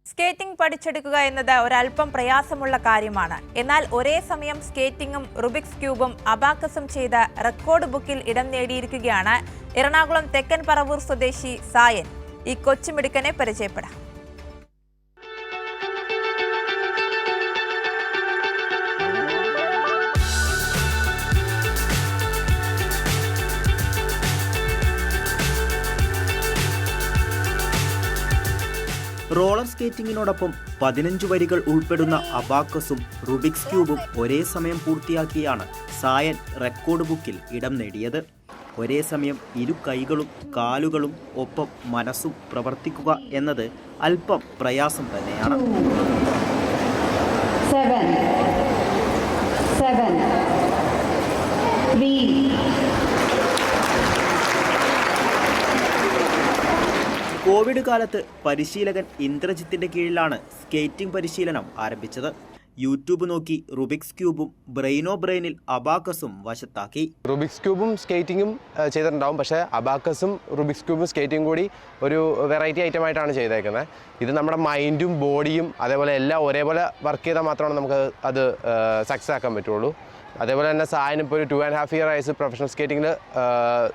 Skating പഠിച്ചെടുക്കുക എന്നത് ഒരല്പം പ്രയാസമുള്ള കാര്യമാണ്. എന്നാൽ ഒരേ സമയം സ്കേറ്റിംഗും റുബിക്സ് ക്യൂബും അബാക്കസും ചെയ്ത റെക്കോർഡ് ബുക്കിൽ ഇടം നേടിയിരിക്കുകയാണ് എറണാകുളം തെക്കൻ പറവൂർ സ്വദേശി സായൻ. ഈ കൊച്ചുമിടുക്കനെ പരിചയപ്പെടാം. റോളർ സ്കേറ്റിംഗിനോടൊപ്പം 15 വരികൾ ഉൾപ്പെടുന്ന അബാക്കസും റുബിക്സ് ക്യൂബും ഒരേ സമയം പൂർത്തിയാക്കിയാണ് സായൻ റെക്കോർഡ് ബുക്കിൽ ഇടം നേടിയത്. ഒരേ സമയം ഇരു കൈകളും കാലുകളും ഒപ്പം മനസ്സും പ്രവർത്തിക്കുക എന്നത് അല്പം പ്രയാസം തന്നെയാണ്. 7, 3. കോവിഡ് കാലത്ത് പരിശീലകൻ ഇന്ദ്രജിത്തിന്റെ കീഴിലാണ് സ്കേറ്റിംഗ് പരിശീലനം ആരംഭിച്ചത്. യൂട്യൂബ് നോക്കി റുബിക്സ് ക്യൂബും ബ്രെയിനോ ബ്രെയിനിൽ അബാക്കസും വശത്താക്കി. റുബിക്സ് ക്യൂബും സ്കേറ്റിങ്ങും ചെയ്തിട്ടുണ്ടാവും, പക്ഷേ അബാക്കസും റുബിക്സ് ക്യൂബും സ്കേറ്റിംഗ് കൂടി ഒരു വെറൈറ്റി ഐറ്റം ആയിട്ടാണ് ചെയ്തേക്കുന്നത്. ഇത് നമ്മുടെ മൈൻഡും ബോഡിയും അതേപോലെ എല്ലാം ഒരേപോലെ വർക്ക് ചെയ്താൽ മാത്രമാണ് നമുക്ക് അത് സക്സസ് ആക്കാൻ പറ്റുള്ളൂ. അതേപോലെ തന്നെ സായൻ ഇപ്പോൾ ഒരു 2.5 year ആയി പ്രൊഫഷണൽ സ്കേറ്റിംഗിൽ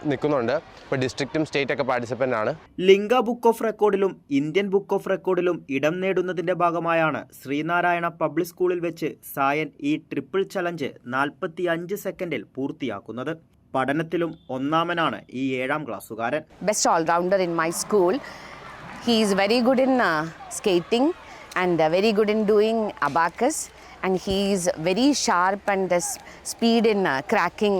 നിൽക്കുന്നുണ്ട്. ഇപ്പോൾ ഡിസ്ട്രിക്റ്റും സ്റ്റേറ്റൊക്കെ പാർട്ടിസിപ്പൻ്റ് ആണ്. ലിംഗ ബുക്ക് ഓഫ് റെക്കോർഡിലും ഇന്ത്യൻ ബുക്ക് ഓഫ് റെക്കോർഡിലും ഇടം നേടുന്നതിന്റെ ഭാഗമായാണ് ശ്രീനാരായണ പബ്ലിക് സ്കൂളിൽ വെച്ച് സായൻ ഈ ട്രിപ്പിൾ ചലഞ്ച് 45 സെക്കൻഡിൽ പൂർത്തിയാക്കുന്നത്. പഠനത്തിലും ഒന്നാമനാണ് ഈ 7ാം ക്ലാസ്സുകാരൻ. Best all-rounder in my school. He is very good in skating and very good in doing abacus. And he is very sharp and speed in cracking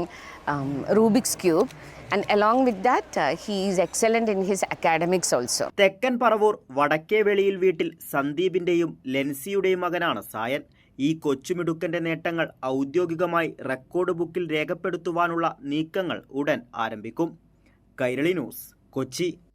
Rubik's Cube. And along with that, he is excellent in his academics also. തെക്കൻ പറവൂർ വടക്കേവെളിയിൽ വീട്ടിൽ സന്ദീപിന്റെയും ലെൻസിയുടെയും മകനാണ് സായൻ. ഈ കൊച്ചുമിടുക്കന്റെ നേട്ടങ്ങൾ ഔദ്യോഗികമായി record ബുക്കിൽ രേഖപ്പെടുത്തുവാനുള്ള നീക്കങ്ങൾ ഉടൻ ആരംഭിക്കും. കൈരളി ന്യൂസ്, കൊച്ചി.